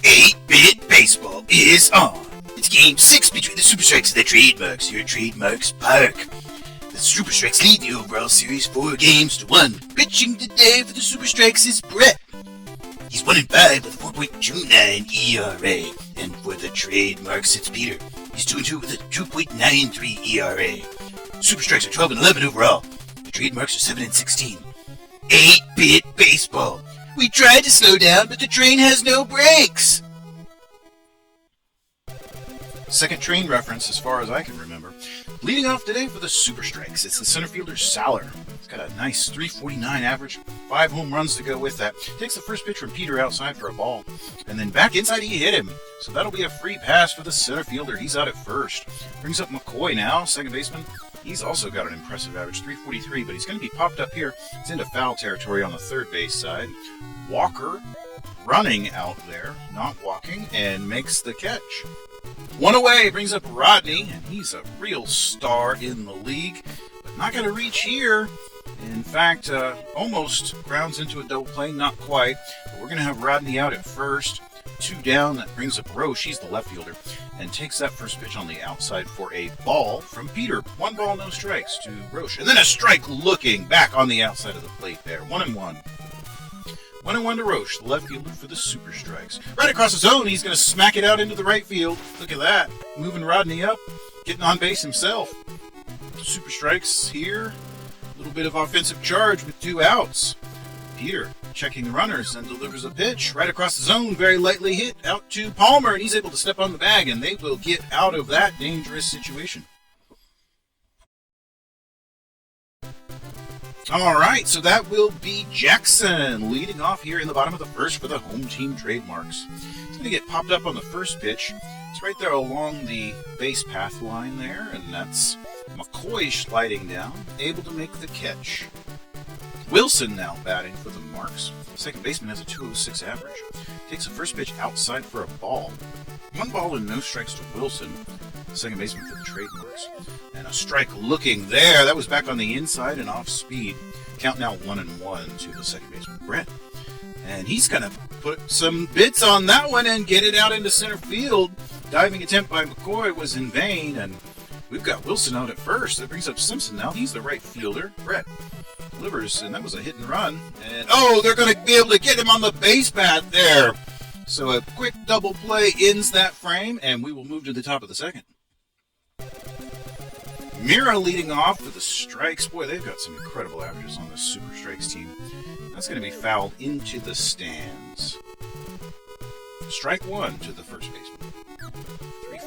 8-Bit Baseball is on. It's Game 6 between the Super Strikes and the Trademarks here at Trademarks Park. The Super Strikes lead the overall series 4-1. Pitching today for the Super Strikes is Bret. He's 1-5 with a 4.29 ERA. And for the Trademarks, it's Peter. He's 2-2 with a 2.93 ERA. Super Strikes are 12-11 overall. The Trademarks are 7-16. 8-Bit Baseball. We tried to slow down, but the train has no brakes. Second train reference as far as I can remember. Leading off today for the Super Strikes, it's the center fielder Saller. He's got a nice .349 average, 5 home runs to go with that. Takes the first pitch from Peter outside for a ball, and then back inside he hit him. So that'll be a free pass for the center fielder. He's out at first. Brings up McCoy now, second baseman. He's also got an impressive average, .343, but he's going to be popped up here. It's into foul territory on the third base side. Walker running out there, not walking, and makes the catch. One away, brings up Rodney, and he's a real star in the league, but not going to reach here. In fact, almost grounds into a double play, not quite. But we're going to have Rodney out at first. 2 down, that brings up Roche, he's the left fielder, and takes that first pitch on the outside for a ball from Peter. 1 ball, no strikes to Roche. And then a strike looking back on the outside of the plate there. 1-1. 1-1 to Roche, the left fielder for the Super Strikes. Right across the zone, he's going to smack it out into the right field. Look at that. Moving Rodney up, getting on base himself. Super Strikes here. A little bit of offensive charge with 2 outs. Peter checking the runners and delivers a pitch right across the zone, very lightly hit out to Palmer, and he's able to step on the bag, and they will get out of that dangerous situation. All right, so that will be Jackson leading off here in the bottom of the first for the home team Trademarks. He's going to get popped up on the first pitch. It's right there along the base path line there, and that's McCoy sliding down, able to make the catch. Wilson now batting for the Marks. Second baseman has a .206 average. Takes the first pitch outside for a ball. 1 ball and no strikes to Wilson. Second baseman for the Trademarks. And a strike looking there. That was back on the inside and off speed. Count now 1-1 to the second baseman, Bret. And he's going to put some bits on that one and get it out into center field. Diving attempt by McCoy was in vain. And we've got Wilson out at first. That brings up Simpson now. He's the right fielder. Bret delivers, and that was a hit and run. And they're going to be able to get him on the base path there. So a quick double play ends that frame, and we will move to the top of the second. Mira leading off for the Strikes. Boy, they've got some incredible averages on this Super Strikes team. That's going to be fouled into the stands. Strike 1 to the first baseman.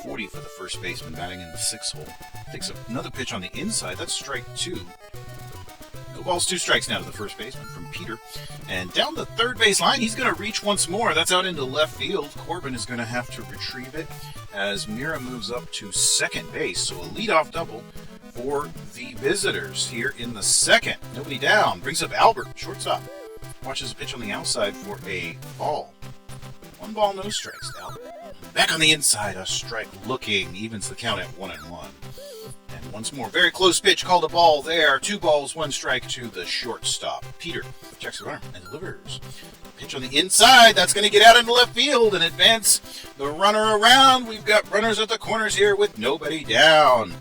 .340 for the first baseman batting in the 6th hole. Takes another pitch on the inside. That's strike 2. No balls, 2 strikes now to the first baseman from Peter. And down the third base line, he's going to reach once more. That's out into left field. Corbin is going to have to retrieve it as Mira moves up to second base. So a leadoff double for the visitors here in the second. Nobody down. Brings up Albert, shortstop. Watches a pitch on the outside for a ball. 1 ball, no strikes to Albert. Back on the inside, a strike looking. Evens the count at 1-1. And once more, very close pitch, called a ball there. 2 balls, 1 strike to the shortstop. Peter checks the runner and delivers. Pitch on the inside, that's going to get out into left field and advance the runner around. We've got runners at the corners here with nobody down.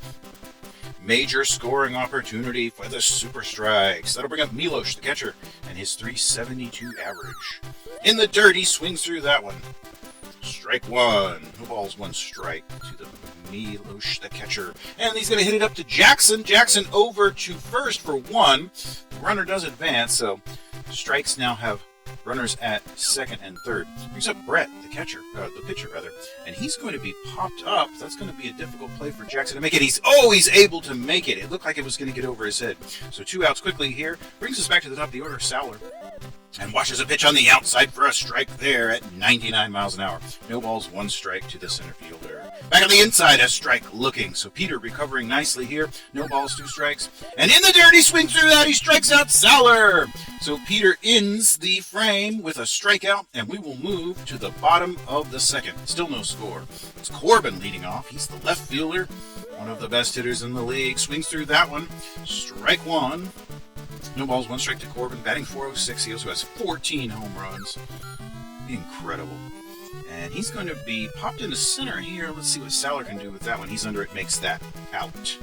Major scoring opportunity for the Super Strikes. That'll bring up Milos, the catcher, and his .372 average. In the dirt, he swings through that one. Strike 1. No balls, 1 strike to the Milos, the catcher. And he's going to hit it up to Jackson. Jackson over to first for 1. The runner does advance, so Strikes now have runners at second and third. Brings up Bret, the pitcher, and he's going to be popped up. That's going to be a difficult play for Jackson to make it. He's able to make it. It looked like it was going to get over his head. So 2 outs quickly here. Brings us back to the top of the order, Saller. And watches a pitch on the outside for a strike there at 99 miles an hour. No balls, 1 strike to the center fielder. Back on the inside, a strike looking. So Peter recovering nicely here. No balls, 2 strikes. And in the dirt, he swings through that. He strikes out Saller. So Peter ends the frame with a strikeout, and we will move to the bottom of the second. Still no score. It's Corbin leading off. He's the left fielder. One of the best hitters in the league. Swings through that one. Strike 1. No balls, 1 strike to Corbin, batting .406. He also has 14 home runs. Incredible. And he's going to be popped into center here. Let's see what Saller can do with that one. He's under it, makes that out.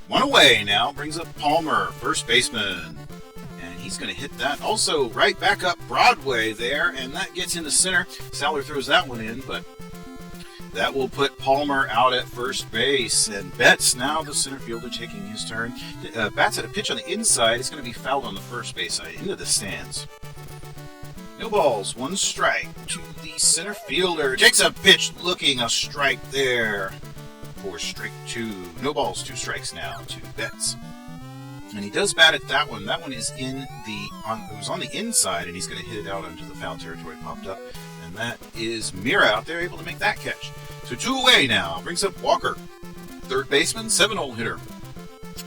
1 away now, brings up Palmer, first baseman. And he's going to hit that also right back up Broadway there, and that gets into center. Saller throws that one in, but that will put Palmer out at first base. And Betts, now the center fielder, taking his turn. Bats at a pitch on the inside. It's going to be fouled on the first base side, into the stands. No balls, 1 strike to the center fielder. Takes a pitch, looking a strike there for strike 2. No balls, 2 strikes now to Betts. And he does bat at that one. That one is it was on the inside, and he's going to hit it out into the foul territory. Popped up, and that is Mira out there able to make that catch. So 2 away now. Brings up Walker, third baseman, 7-hole hitter.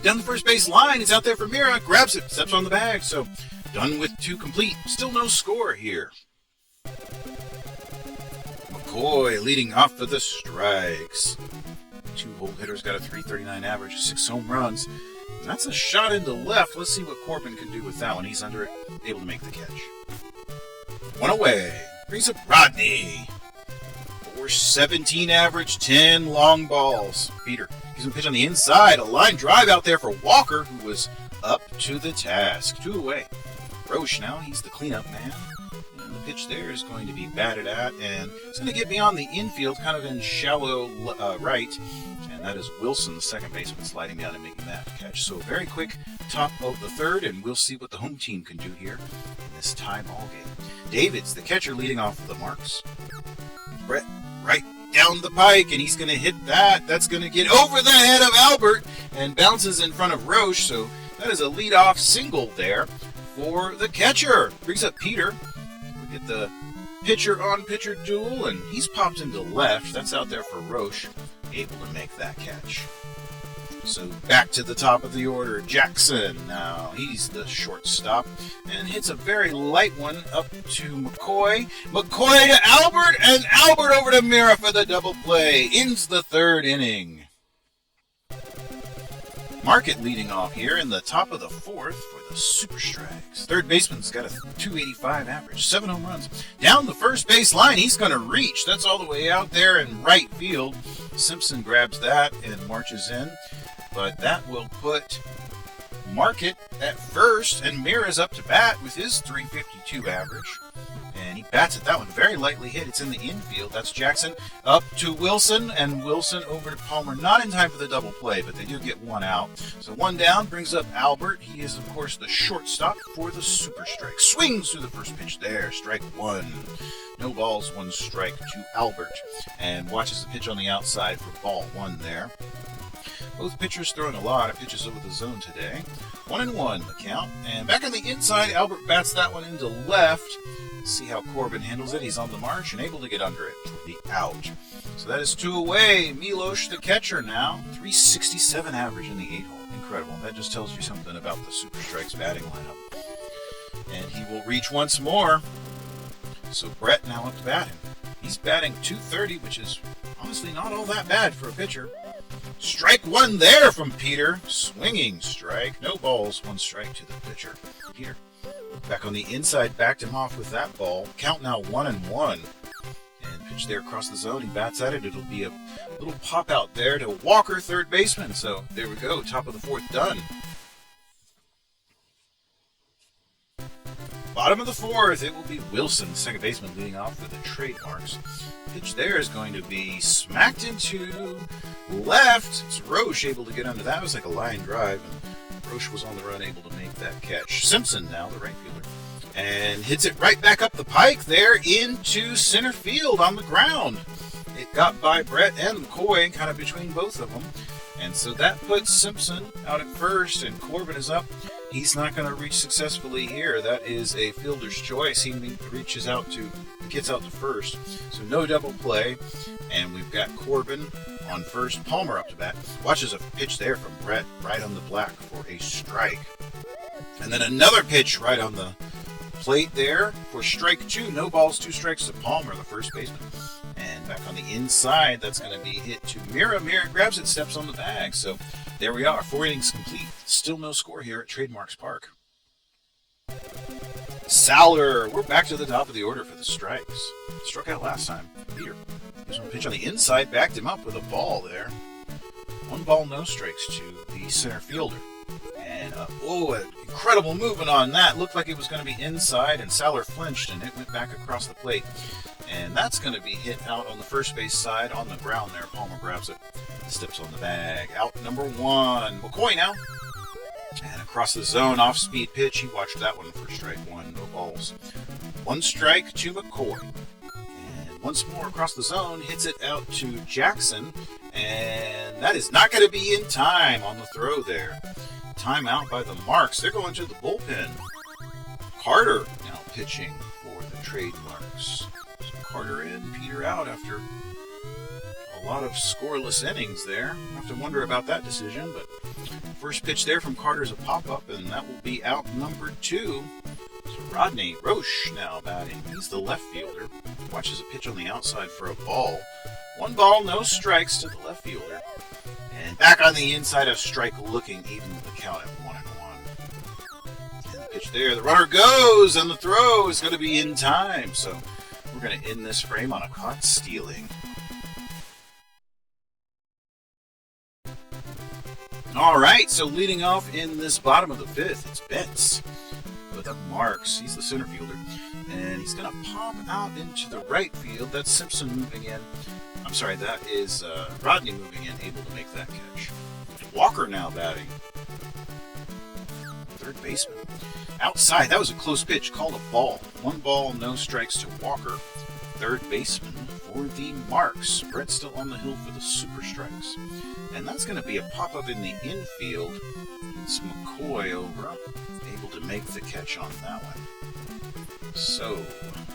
Down the first base line, it's out there for Mira. Grabs it, steps on the bag. So done with 2 complete. Still no score here. McCoy leading off for the strikes. 2-hole hitter's got a .339 average, 6 home runs. That's a shot into left. Let's see what Corbin can do with that one. He's under it, able to make the catch. 1 away. Brings up Rodney. .417 average, 10 long balls. Peter gives him a pitch on the inside. A line drive out there for Walker, who was up to the task. 2 away. Roche now, he's the cleanup man. And the pitch there is going to be batted at, and it's going to get beyond the infield, kind of in shallow right. And that is Wilson, the second baseman, sliding down and making that catch. So very quick top of the third, and we'll see what the home team can do here in this tie ball game. Davids, the catcher, leading off the marks. Bret right down the pike, and he's going to hit that. That's going to get over the head of Albert and bounces in front of Roche. So that is a leadoff single there for the catcher. Brings up Peter. We get the pitcher-on-pitcher duel, and he's popped into left. That's out there for Roche, able to make that catch. So back to the top of the order, Jackson. Now he's the shortstop and hits a very light one up to McCoy. McCoy to Albert, and Albert over to Mira for the double play. Ends the 3rd inning. Market leading off here in the top of the 4th for the Super Strikes. Third baseman's got a .285 average, 7 home runs. Down the first base line, he's going to reach. That's all the way out there in right field. Simpson grabs that and marches in. But that will put Market at first, and Mira's up to bat with his .352 average. And he bats at that one, very lightly hit. It's in the infield. That's Jackson up to Wilson, and Wilson over to Palmer. Not in time for the double play, but they do get 1 out. So 1 down, brings up Albert. He is, of course, the shortstop for the Super Strike. Swings through the first pitch there, strike 1. No balls, 1 strike to Albert. And watches the pitch on the outside for ball 1 there. Both pitchers throwing a lot of pitches over the zone today. 1-1 the count. And back on the inside, Albert bats that one into left. See how Corbin handles it. He's on the march and able to get under it. The out. So that is 2 away. Milos, the catcher now. .367 average in the 8-hole. Incredible. That just tells you something about the Super Strikes batting lineup. And he will reach once more. So Bret now up to batting. He's batting .230, which is honestly not all that bad for a pitcher. Strike 1 there from Peter. Swinging strike. No balls, 1 strike to the pitcher. Peter back on the inside, backed him off with that ball. Count now 1-1. And pitch there across the zone. He bats at it. It'll be a little pop out there to Walker, third baseman. So there we go. Top of the 4th done. Bottom of the 4th, it will be Wilson, second baseman, leading off for the trademarks. Pitch there is going to be smacked into left. It's Roche able to get under that. It was like a line drive, and Roche was on the run, able to make that catch. Simpson now, the right fielder, and hits it right back up the pike there into center field on the ground. It got by Bret and McCoy, kind of between both of them. And so that puts Simpson out at first, and Corbin is up. He's not going to reach successfully here. That is a fielder's choice. He gets out to first. So no double play. And we've got Corbin on first. Palmer up to bat. Watches a pitch there from Bret right on the black for a strike. And then another pitch right on the plate there for strike 2. No balls, 2 strikes to Palmer, the first baseman. And back on the inside, that's going to be hit to Mira. Mira grabs it, steps on the bag. So There we are, 4 innings complete. Still no score here at Trademarks Park. Sowler, we're back to the top of the order for the strikes. Struck out last time. Peter. Here's one pitch on the inside, backed him up with a ball there. 1 ball, no strikes to the center fielder. And, an incredible movement on that. Looked like it was going to be inside, and Sowler flinched, and it went back across the plate. And that's going to be hit out on the first base side on the ground there. Palmer grabs it, steps on the bag. Out number 1. McCoy now. And across the zone, off-speed pitch. He watched that one for strike 1. No balls. 1 strike to McCoy. And once more across the zone, hits it out to Jackson. And that is not going to be in time on the throw there. Timeout by the Marks. They're going to the bullpen. Carter now pitching for the Trademarks. So Carter in, Peter out after a lot of scoreless innings there. I have to wonder about that decision, but first pitch there from Carter is a pop-up, and that will be out number 2. So Rodney Roche now batting. He's the left fielder. Watches a pitch on the outside for a ball. 1 ball, no strikes to the left fielder. And back on the inside of strike looking, even with the count at 1-1. And the pitch there, the runner goes, and the throw is going to be in time. So we're going to end this frame on a caught stealing. All right, so leading off in this bottom of the 5th, it's Betts with the Marks. He's the center fielder, and he's going to pop out into the right field. That's Simpson moving in. I'm sorry, that is Rodney moving in, able to make that catch. Walker now batting. Third baseman. Outside, that was a close pitch, called a ball. 1 ball, no strikes to Walker. Third baseman for the Marks. Bret still on the hill for the super strikes. And that's going to be a pop-up in the infield. It's McCoy over, able to make the catch on that one. So,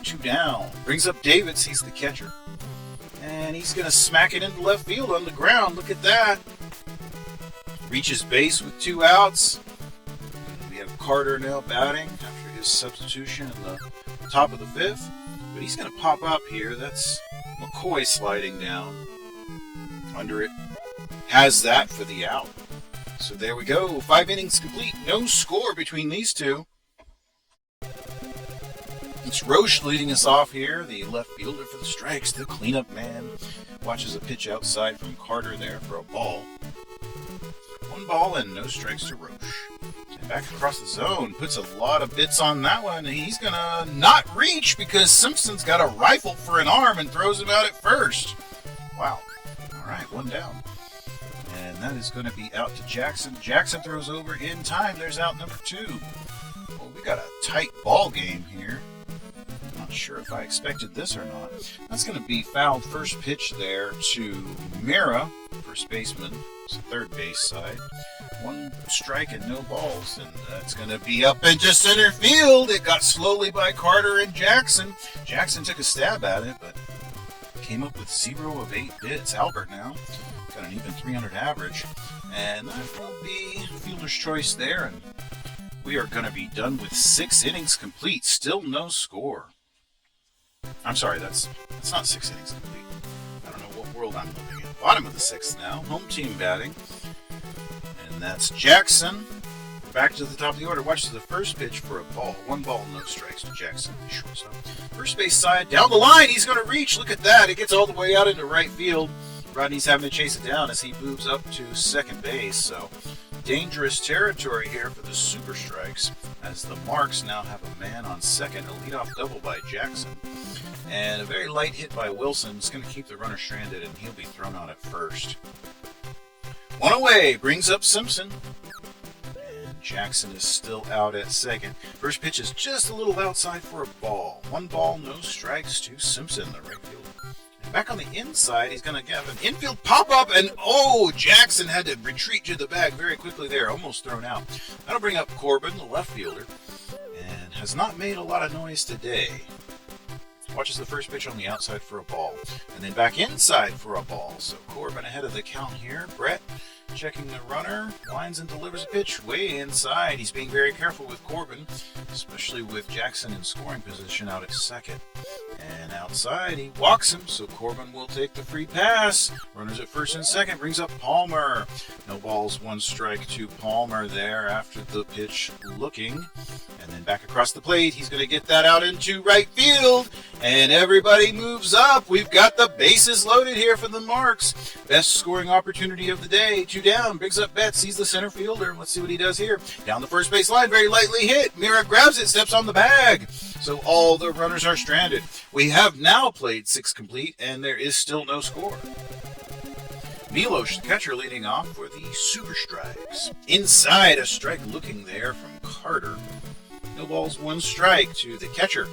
2 down. Brings up Davids, he's the catcher. And he's going to smack it into left field on the ground. Look at that. Reaches base with 2 outs. We have Carter now batting after his substitution in the top of the 5th. But he's going to pop up here. That's McCoy sliding down under it. Has that for the out. So there we go. 5 innings complete. No score between these two. It's Roche leading us off here, the left fielder for the strikes, the cleanup man. Watches a pitch outside from Carter there for a ball. 1 ball and no strikes to Roche. And back across the zone, puts a lot of bits on that one. He's going to not reach because Simpson's got a rifle for an arm and throws him out at first. Wow. All right, 1 down. And that is going to be out to Jackson. Jackson throws over in time. There's out number 2. Well, we got a tight ball game here. Not sure if I expected this or not. That's going to be fouled first pitch there to Mira, first baseman, third base side. 1 strike and no balls, and that's going to be up into center field. It got slowly by Carter and Jackson. Jackson took a stab at it, but came up with 0 of 8 hits. Albert now got an even 300 average, and that will be fielder's choice there, and we are going to be done with 6 innings complete. Still no score. I'm sorry, that's not 6 innings complete. I don't know what world I'm living in. Bottom of the 6th now. Home team batting. And that's Jackson. Back to the top of the order. Watches the first pitch for a ball. 1 ball, no strikes to Jackson. Shortstop. First base side. Down the line. He's going to reach. Look at that. It gets all the way out into right field. Rodney's having to chase it down as he moves up to second base. So dangerous territory here for the Super Strikes as the Marks now have a man on second. A leadoff double by Jackson. And a very light hit by Wilson. It's going to keep the runner stranded, and he'll be thrown out at first. 1 away. Brings up Simpson. And Jackson is still out at second. First pitch is just a little outside for a ball. 1 ball, no strikes to Simpson, the right fielder. Back on the inside, he's going to have an infield pop-up, and Jackson had to retreat to the bag very quickly there, almost thrown out. That'll bring up Corbin, the left fielder, and has not made a lot of noise today. Watches the first pitch on the outside for a ball, and then back inside for a ball. So Corbin ahead of the count here. Bret checking the runner, lines and delivers a pitch way inside. He's being very careful with Corbin, especially with Jackson in scoring position out at second. And outside, he walks him, so Corbin will take the free pass. Runners at first and second, brings up Palmer. No balls, 1 strike to Palmer there after the pitch looking. And then back across the plate, he's going to get that out into right field. And everybody moves up. We've got the bases loaded here for the Marks. Best scoring opportunity of the day. 2 down, brings up Betts. He's the center fielder. Let's see what he does here. Down the first base line, very lightly hit. Mira grabs it, steps on the bag. So all the runners are stranded. We have now played 6 complete, and there is still no score. Milos, the catcher, leading off for the Super Strikes. Inside, a strike looking there from Carter. No balls, 1 strike to the catcher.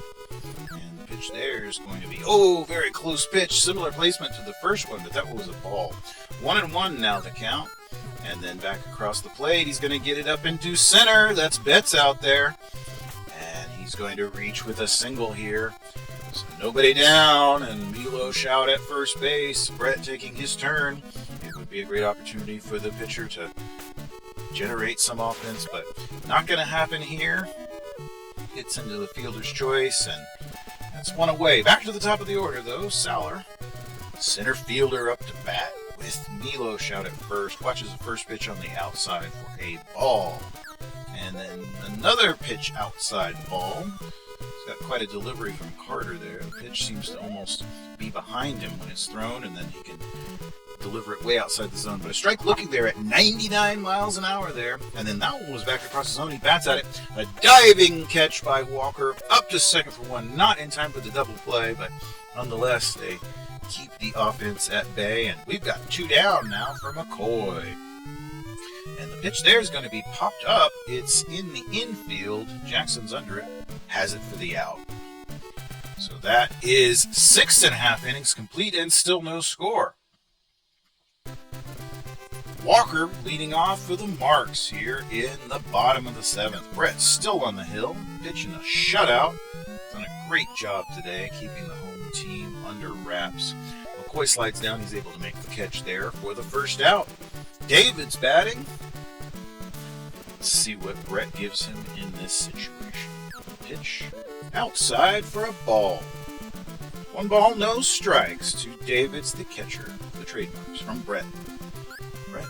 And the pitch there is going to be, very close pitch. Similar placement to the first one, but that was a ball. 1-1 now the count. And then back across the plate, he's going to get it up into center. That's Betts out there. And he's going to reach with a single here. So nobody down, and Milos out at first base. Bret taking his turn. It would be a great opportunity for the pitcher to generate some offense, but not going to happen here. Hits into the fielder's choice, and that's 1 away. Back to the top of the order, though. Saller, center fielder, up to bat with Milos out at first. Watches the first pitch on the outside for a ball. And then another pitch outside ball. He's got quite a delivery from Carter there. The pitch seems to almost be behind him when it's thrown, and then he can deliver it way outside the zone. But a strike looking there at 99 miles an hour there. And then that one was back across the zone. He bats at it. A diving catch by Walker up to second for 1. Not in time for the double play, but nonetheless, they keep the offense at bay. And we've got 2 down now for McCoy. And the pitch there is going to be popped up. It's in the infield. Jackson's under it. Has it for the out. So that is 6.5 innings complete and still no score. Walker leading off for the Marks here in the bottom of the 7th. Bret still on the hill, pitching a shutout. Done a great job today keeping the home team under wraps. McCoy slides down. He's able to make the catch there for the first out. David's batting. Let's see what Bret gives him in this situation. Pitch outside for a ball. 1 ball, no strikes to Davids, the catcher. The trademarks from Bret. Bret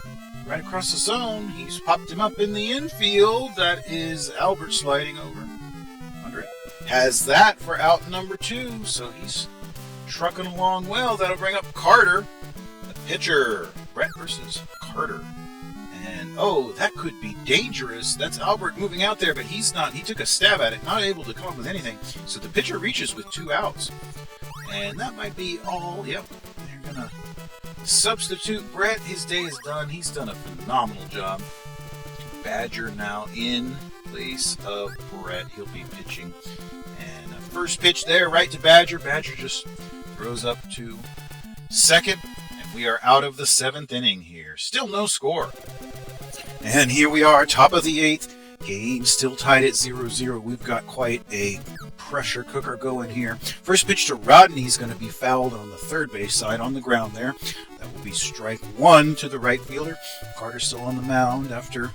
right across the zone. He's popped him up in the infield. That is Albert sliding over under it. Has that for out number 2. So he's trucking along well. That'll bring up Carter, the pitcher. Bret versus Carter. And, that could be dangerous. That's Albert moving out there, but he's not. He took a stab at it, not able to come up with anything. So the pitcher reaches with 2 outs. And that might be all. Yep, they're going to substitute Bret. His day is done. He's done a phenomenal job. Badger now in place of Bret. He'll be pitching. And a first pitch there, right to Badger. Badger just throws up to second. And we are out of the 7th inning here. Still no score. And here we are, top of the 8th. Game still tied at 0-0. We've got quite a pressure cooker going here. First pitch to Rodney. He's going to be fouled on the third base side on the ground there. That will be strike 1 to the right fielder. Carter still on the mound after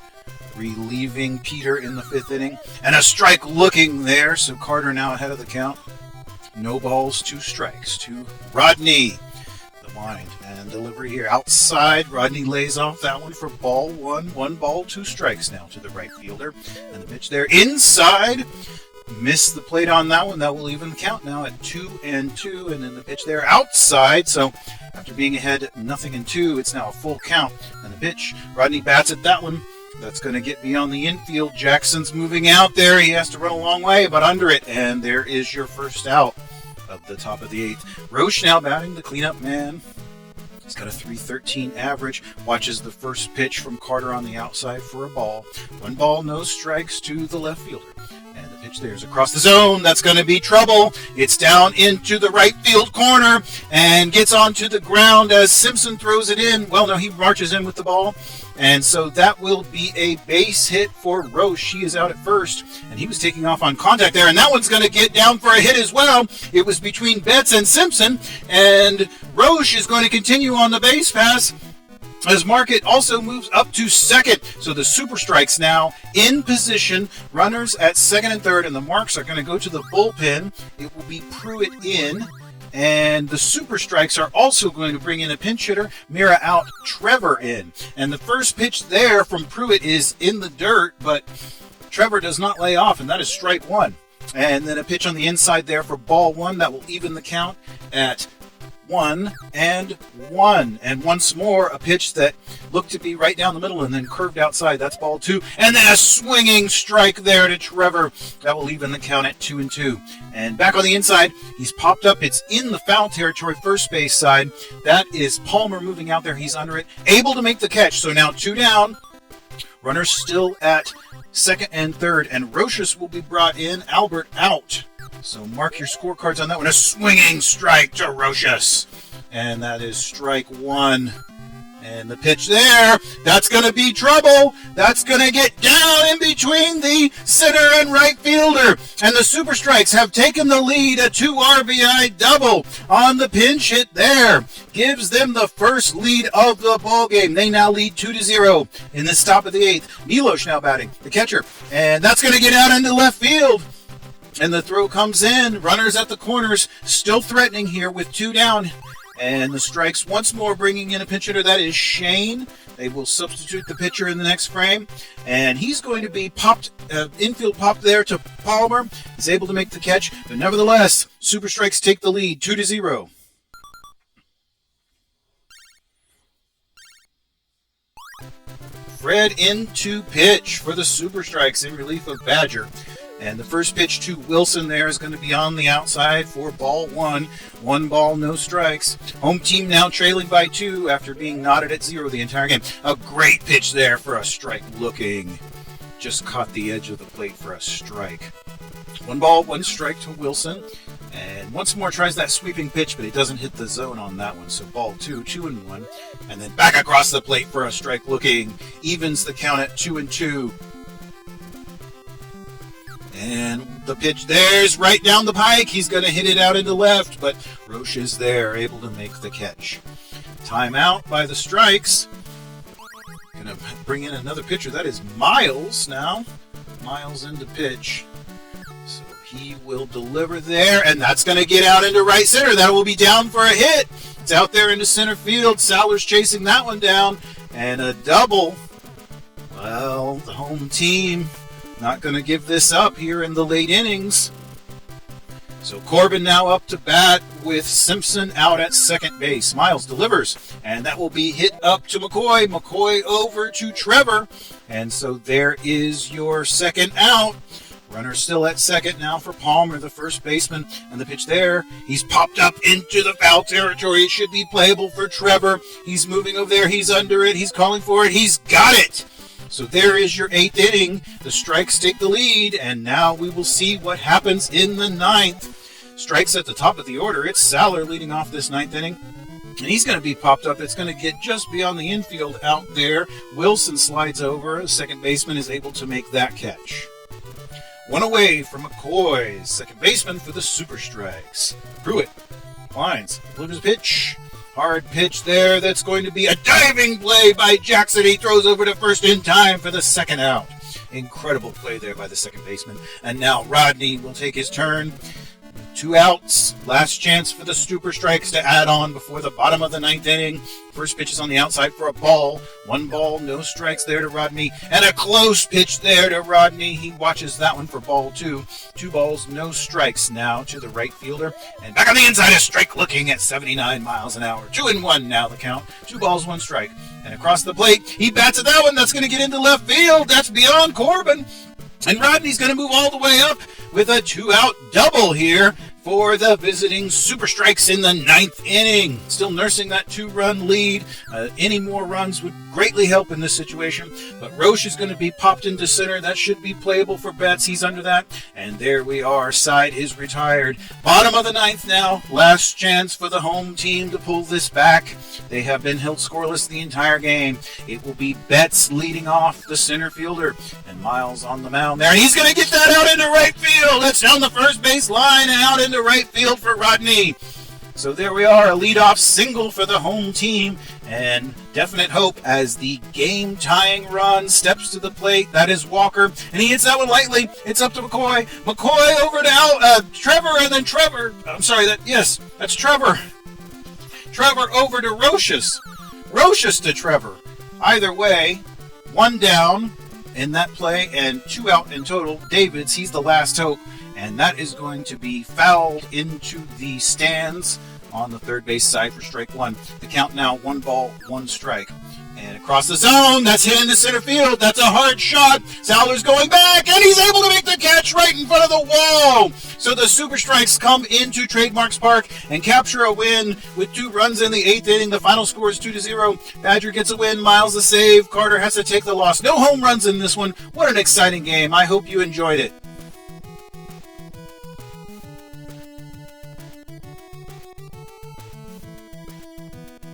relieving Peter in the 5th inning. And a strike looking there, so Carter now ahead of the count. No balls, 2 strikes to Rodney. The wind and delivery here outside. Rodney lays off that one for ball 1. 1 ball, 2 strikes now to the right fielder. And the pitch there inside. Missed the plate on that one. That will even the count now at 2-2. And then the pitch there outside. So after being ahead 0-2, it's now a full count. And the pitch, Rodney bats at that one. That's going to get beyond the infield. Jackson's moving out there. He has to run a long way, but under it. And there is your first out of the top of the 8th. Roche now batting, the cleanup man. He's got a .313 average. Watches the first pitch from Carter on the outside for a ball. 1 ball, no strikes to the left fielder. And the pitch there is across the zone. That's going to be trouble. It's down into the right field corner and gets onto the ground as Simpson throws it in. Well, no, he marches in with the ball. And so that will be a base hit for Roche. He is out at first, and he was taking off on contact there. And that one's going to get down for a hit as well. It was between Betts and Simpson, and Roche is going to continue on the base pass. as Market also moves up to second. So the Super Strikes now in position, runners at second and third, and the marks are going to go to the bullpen. It will be Pruitt in, and the Super Strikes are also going to bring in a pinch hitter, Mira out, Trevor in. And the first pitch there from Pruitt is in the dirt, but Trevor does not lay off, and that is strike one. And then a pitch on the inside there for ball one that will even the count at 1-1. And once more, a pitch that looked to be right down the middle and then curved outside. That's ball two. And then a swinging strike there to Trevor. That will even the count at 2-2. And back on the inside, he's popped up. It's in the foul territory, first base side. That is Palmer moving out there. He's under it, able to make the catch. So now 2 down. Runners still at second and third. And Rochus will be brought in. Albert out. So mark your scorecards on that one. A swinging strike to Rochus. And that is strike one. And the pitch there, that's going to be trouble. That's going to get down in between the center and right fielder. And the Super Strikes have taken the lead. A 2 RBI double on the pinch hit there. Gives them the first lead of the ball game. They now lead 2-0 in this top of the 8th. Milos now batting, the catcher. And that's going to get out into left field. And the throw comes in. Runners at the corners, still threatening here with 2 down. And the Strikes once more bringing in a pinch hitter. That is Shane. They will substitute the pitcher in the next frame. And he's going to be popped, infield popped there to Palmer. He's able to make the catch. But nevertheless, Super Strikes take the lead, 2-0. Fred into pitch for the Super Strikes in relief of Badger. And the first pitch to Wilson there is going to be on the outside for ball one. 1 ball, no strikes. Home team now trailing by 2 after being knotted at 0 the entire game. A great pitch there for a strike looking. Just caught the edge of the plate for a strike. 1 ball, 1 strike to Wilson. And once more tries that sweeping pitch, but he doesn't hit the zone on that one. So ball 2, 2-1. And then back across the plate for a strike looking. Evens the count at 2-2. And the pitch there's right down the pike. He's going to hit it out into left, but Roche is there, able to make the catch. Timeout by the Strikes. Going to bring in another pitcher. That is Miles now. Miles into pitch. So he will deliver there, and that's going to get out into right center. That will be down for a hit. It's out there into center field. Saller's chasing that one down. And a double. Well, the home team not going to give this up here in the late innings. So Corbin now up to bat with Simpson out at second base. Miles delivers, and that will be hit up to McCoy. McCoy over to Trevor. And so there is your second out. Runner still at second now for Palmer, the first baseman. And the pitch there, he's popped up into the foul territory. It should be playable for Trevor. He's moving over there. He's under it. He's calling for it. He's got it. So there is your 8th inning. The Strikes take the lead, and now we will see what happens in the 9th. Strikes at the top of the order. It's Saller leading off this 9th inning. And he's going to be popped up. It's going to get just beyond the infield out there. Wilson slides over. The second baseman is able to make that catch. 1 away from McCoy, second baseman for the Super Strikes. Pruitt lines, delivers pitch. Hard pitch there. That's going to be a diving play by Jackson. He throws over to first in time for the second out. Incredible play there by the second baseman. And now Rodney will take his turn. 2 outs. Last chance for the Super Strikes to add on before the bottom of the 9th inning. First pitch is on the outside for a ball. 1 ball, no strikes there to Rodney. And a close pitch there to Rodney. He watches that one for ball 2. 2 balls, no strikes now to the right fielder. And back on the inside, a strike looking at 79 miles an hour. 2-1 now the count. 2 balls, 1 strike. And across the plate, he bats at that one. That's going to get into left field. That's beyond Corbin. And Rodney's going to move all the way up with a 2-out double here for the visiting Super Strikes in the 9th inning. Still nursing that 2-run lead. Any more runs would greatly help in this situation. But Roche is going to be popped into center. That should be playable for Betts. He's under that. And there we are. Side is retired. Bottom of the 9th now. Last chance for the home team to pull this back. They have been held scoreless the entire game. It will be Betts leading off the center fielder. And Miles on the mound there. And he's going to get that out into right field. That's down the first base line and out into right field for Rodney. So there we are, a leadoff single for the home team, And definite hope as the game-tying run steps to the plate. That is Walker, and he hits that one lightly. It's up to McCoy. McCoy over to Trevor, and then Trevor. I'm sorry, that's Trevor. Trevor over to Rochus. Rochus to Trevor. Either way, one down in that play and 2 out in total. Davids, he's the last hope, and that is going to be fouled into the stands on the third base side for strike one. The count now 1 ball, 1 strike. And across the zone, that's hit into center field. That's a hard shot. Saller's going back, and he's able to make the catch right in front of the wall. So the Super Strikes come into Trademarks Park and capture a win with 2 runs in the 8th inning. The final score is 2-0. Badger gets a win. Miles a save. Carter has to take the loss. No home runs in this one. What an exciting game. I hope you enjoyed it.